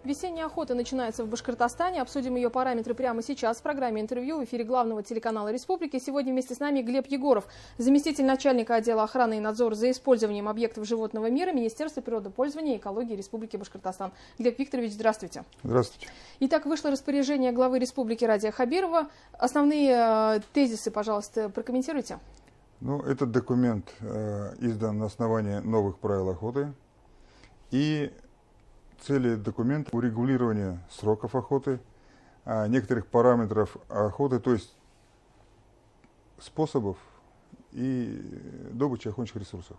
Весенняя охота начинается в Башкортостане. Обсудим ее параметры прямо сейчас в программе «Интервью» в эфире главного телеканала республики. Сегодня вместе с нами Глеб Егоров, заместитель начальника отдела охраны и надзора за использованием объектов животного мира Министерства природопользования и экологии Республики Башкортостан. Глеб Викторович, здравствуйте. Здравствуйте. Итак, вышло распоряжение главы республики Радия Хабирова. Основные тезисы, пожалуйста, прокомментируйте. Этот документ издан на основании новых правил охоты. И цели документа — урегулирование сроков охоты, некоторых параметров охоты, то есть способов и добычи охотничьих ресурсов.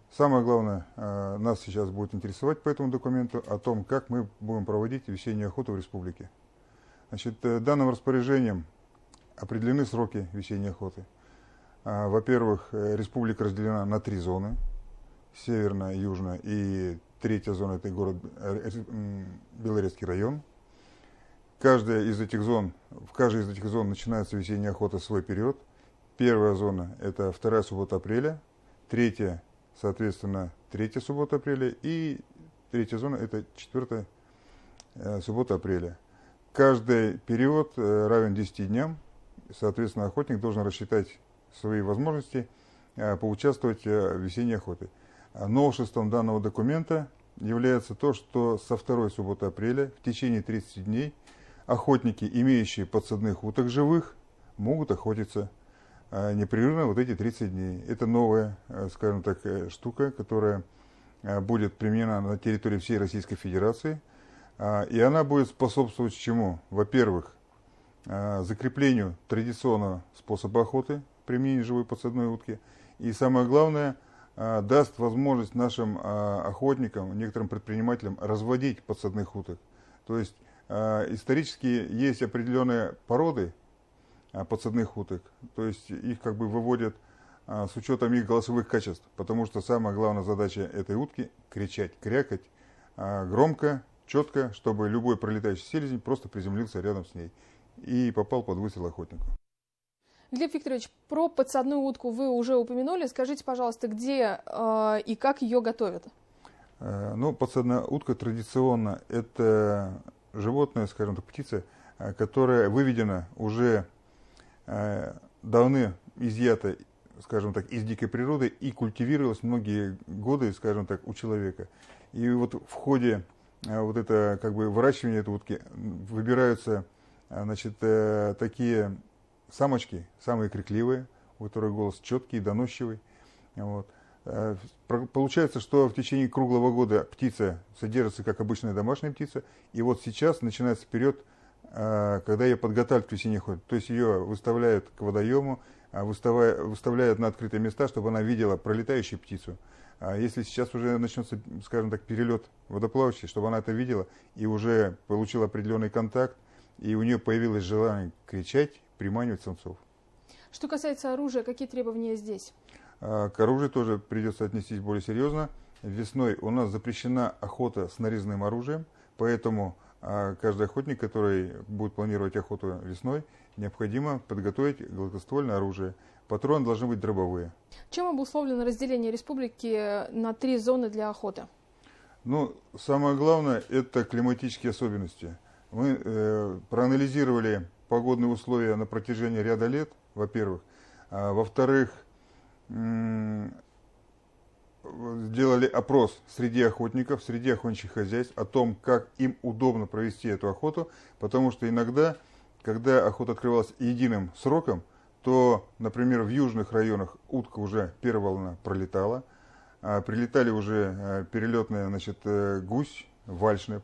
Самое главное, нас сейчас будет интересовать по этому документу о том, как мы будем проводить весеннюю охоту в республике. Данным распоряжением определены сроки весенней охоты. Во-первых, республика разделена на 3 зоны: северная, южная, и третья зона — это город Белорецкий район. В каждой из этих зон начинается весенняя охота в свой период. Первая зона — это 2-я суббота апреля, третья, соответственно, 3-я суббота апреля, и третья зона — это 4-я суббота апреля. Каждый период равен 10 дням, соответственно, охотник должен рассчитать свои возможности поучаствовать в весенней охоте. Новшеством данного документа является то, что со 2-й субботы апреля в течение 30 дней охотники, имеющие подсадных уток живых, могут охотиться непрерывно эти 30 дней. Это новая, скажем так, штука, которая будет применена на территории всей Российской Федерации. И она будет способствовать чему? Во-первых, закреплению традиционного способа охоты, применения живой подсадной утки. И самое главное, даст возможность нашим охотникам, некоторым предпринимателям разводить подсадных уток. То есть исторически есть определенные породы подсадных уток, то есть их выводят с учетом их голосовых качеств, потому что самая главная задача этой утки — кричать, крякать громко, четко, чтобы любой пролетающий селезень просто приземлился рядом с ней и попал под выстрел охотнику. Глеб Викторович, про подсадную утку вы уже упомянули. Скажите, пожалуйста, где и как ее готовят? Подсадная утка традиционно — это животное, скажем так, птица, которая выведена уже давно, изъята, скажем так, из дикой природы и культивировалась многие годы, скажем так, у человека. И в ходе выращивания этой утки выбираются, такие самочки, самые крикливые, у которых голос четкий, доносчивый. Получается, что в течение круглого года птица содержится как обычная домашняя птица, и сейчас начинается период, когда ее подготавливают к весенней охоте. То есть ее выставляют к водоему, выставляют на открытые места, чтобы она видела пролетающую птицу. Если сейчас уже начнется, скажем так, перелет водоплавающий, чтобы она это видела и уже получила определенный контакт, и у нее появилось желание кричать, приманивать самцов. Что касается оружия, какие требования здесь? К оружию тоже придется отнестись более серьезно. Весной у нас запрещена охота с нарезанным оружием, поэтому каждый охотник, который будет планировать охоту весной, необходимо подготовить гладкоствольное оружие. Патроны должны быть дробовые. Чем обусловлено разделение республики на 3 зоны для охоты? Самое главное — это климатические особенности. Мы проанализировали погодные условия на протяжении ряда лет, во-первых. Во-вторых, сделали опрос среди охотников, среди охотничьих хозяйств о том, как им удобно провести эту охоту, потому что иногда, когда охота открывалась единым сроком, то, например, в южных районах утка уже первая волна пролетала, прилетали уже перелетные, гусь, вальшнеп,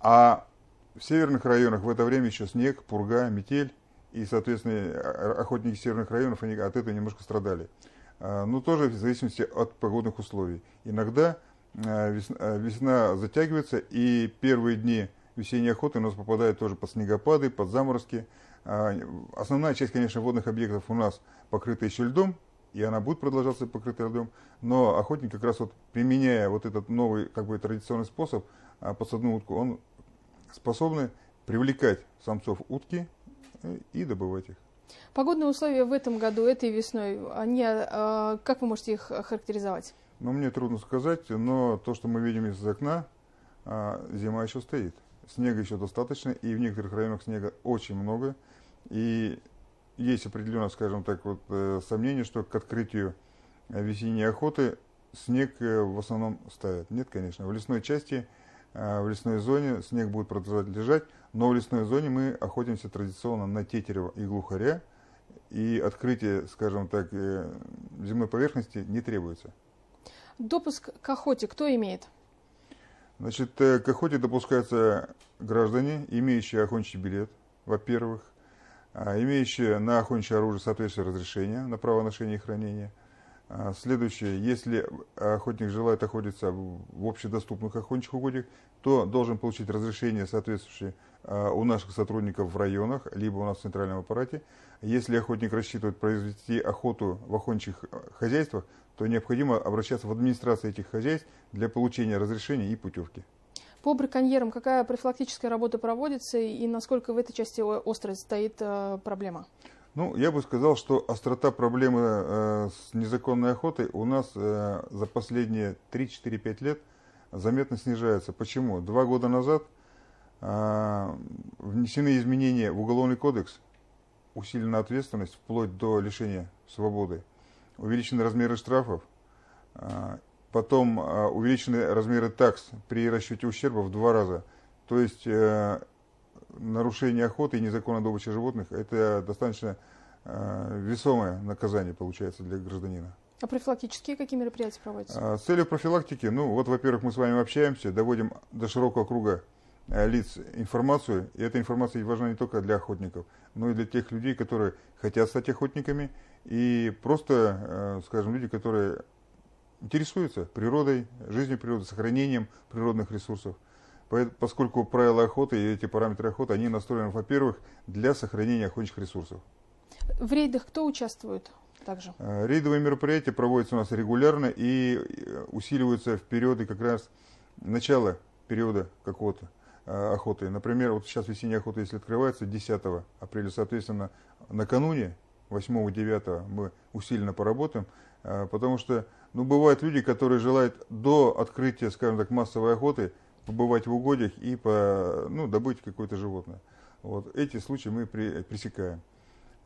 а в северных районах в это время еще снег, пурга, метель, и, соответственно, охотники северных районов они от этого немножко страдали. Тоже в зависимости от погодных условий. Иногда весна затягивается, и первые дни весенней охоты у нас попадают тоже под снегопады, под заморозки. Основная часть, конечно, водных объектов у нас покрыта еще льдом, и она будет продолжаться покрытой льдом, но охотник как раз применяя этот новый традиционный способ, подсадную утку, он способны привлекать самцов утки и добывать их. Погодные условия в этом году, этой весной, как вы можете их охарактеризовать? Мне трудно сказать, но то, что мы видим из окна, зима еще стоит. Снега еще достаточно, и в некоторых районах снега очень много. И есть определенно, скажем так, вот, сомнение, что к открытию весенней охоты снег в основном ставят. Нет, конечно. В лесной части, в лесной зоне снег будет продолжать лежать, но в лесной зоне мы охотимся традиционно на тетерева и глухаря, и открытие, скажем так, земной поверхности не требуется. Допуск к охоте кто имеет? Значит, к охоте допускаются граждане, имеющие охотничий билет, во-первых, имеющие на охотничье оружие соответствующее разрешение на право ношения и хранения. Следующее, если охотник желает охотиться в общедоступных охотничьих угодьях, то должен получить разрешение, соответствующее у наших сотрудников в районах, либо у нас в центральном аппарате. Если охотник рассчитывает произвести охоту в охотничьих хозяйствах, то необходимо обращаться в администрацию этих хозяйств для получения разрешения и путевки. По браконьерам какая профилактическая работа проводится и насколько в этой части остро стоит проблема? Ну, я бы сказал, что острота проблемы с незаконной охотой у нас за последние 3-4-5 лет заметно снижается. Почему? 2 года назад внесены изменения в Уголовный кодекс, усилена ответственность вплоть до лишения свободы, увеличены размеры штрафов, потом увеличены размеры такс при расчете ущерба в 2 раза. То есть нарушение охоты и незаконной добычи животных – это достаточно весомое наказание получается для гражданина. А профилактические какие мероприятия проводятся? С целью профилактики, ну вот, во-первых, мы с вами общаемся, доводим до широкого круга лиц информацию, и эта информация важна не только для охотников, но и для тех людей, которые хотят стать охотниками, и просто, скажем, люди, которые интересуются природой, жизнью природы, сохранением природных ресурсов. Поскольку правила охоты и эти параметры охоты, они настроены, во-первых, для сохранения охотничьих ресурсов. В рейдах кто участвует также? Рейдовые мероприятия проводятся у нас регулярно и усиливаются в периоды как раз начала периода какого-то охоты. Например, вот сейчас весенняя охота, если открывается 10 апреля, соответственно, накануне 8-9 мы усиленно поработаем, потому что бывают люди, которые желают до открытия, скажем так, массовой охоты побывать в угодьях и добыть какое-то животное. Вот. Эти случаи мы пресекаем.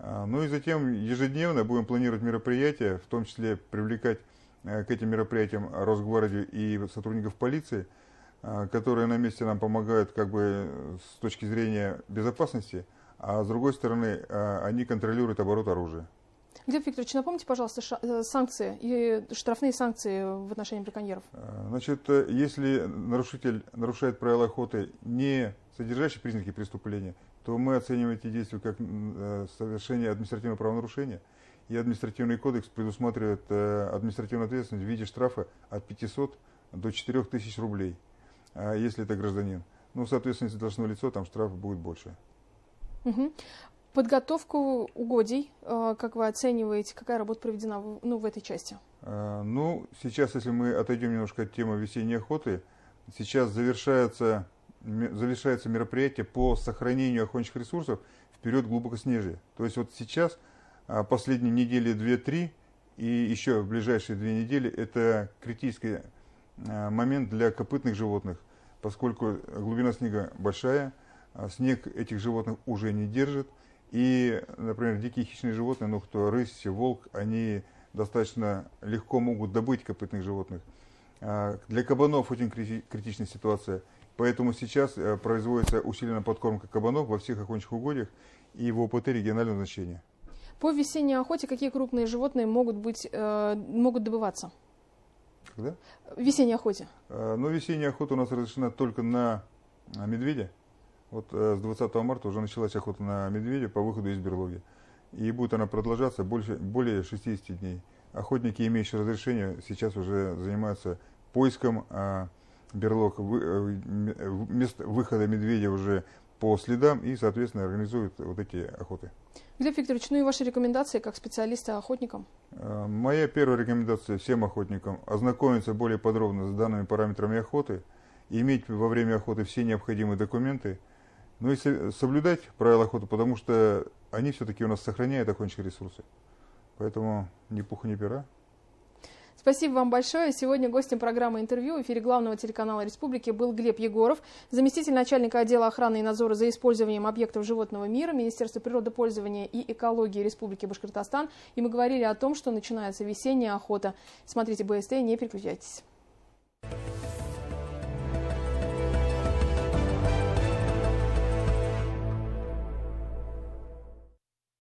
Ну и затем ежедневно будем планировать мероприятия, в том числе привлекать к этим мероприятиям Росгвардию и сотрудников полиции, которые на месте нам помогают как бы с точки зрения безопасности, а с другой стороны они контролируют оборот оружия. Глеб Викторович, напомните, пожалуйста, санкции и штрафные санкции в отношении браконьеров. Значит, если нарушитель нарушает правила охоты, не содержащие признаки преступления, то мы оцениваем эти действия как совершение административного правонарушения. И административный кодекс предусматривает административную ответственность в виде штрафа от 500 до 4000 рублей, если это гражданин. Ну, соответственно, если должностное лицо, там штраф будет больше. Угу. Подготовку угодий, как вы оцениваете, какая работа проведена в этой части? Ну, сейчас, если мы отойдем немножко от темы весенней охоты, сейчас завершается мероприятие по сохранению охотничьих ресурсов в период глубокоснежия. То есть вот сейчас, последние недели 2-3 и еще в ближайшие 2 недели, это критический момент для копытных животных, поскольку глубина снега большая, снег этих животных уже не держит. И, например, дикие хищные животные, ну кто рысь, волк, они достаточно легко могут добыть копытных животных. Для кабанов очень критичная ситуация, поэтому сейчас производится усиленная подкормка кабанов во всех охотничьих угодьях и в ОПТ регионального значения. По весенней охоте какие крупные животные могут добываться? Когда? В весенней охоте. Ну, весенняя охота у нас разрешена только на медведя. Вот с 20 марта уже началась охота на медведя по выходу из берлоги. И будет она продолжаться более 60 дней. Охотники, имеющие разрешение, сейчас уже занимаются поиском берлог, мест выхода медведя уже по следам и, соответственно, организуют вот эти охоты. Глеб Викторович, ну и ваши рекомендации как специалиста охотникам? Моя первая рекомендация всем охотникам – ознакомиться более подробно с данными параметрами охоты, иметь во время охоты все необходимые документы, ну и соблюдать правила охоты, потому что они все-таки у нас сохраняют охотничьи ресурсы. Поэтому ни пуха, ни пера. Спасибо вам большое. Сегодня гостем программы «Интервью» в эфире главного телеканала Республики был Глеб Егоров, заместитель начальника отдела охраны и надзора за использованием объектов животного мира Министерства природопользования и экологии Республики Башкортостан. И мы говорили о том, что начинается весенняя охота. Смотрите БСТ, не переключайтесь.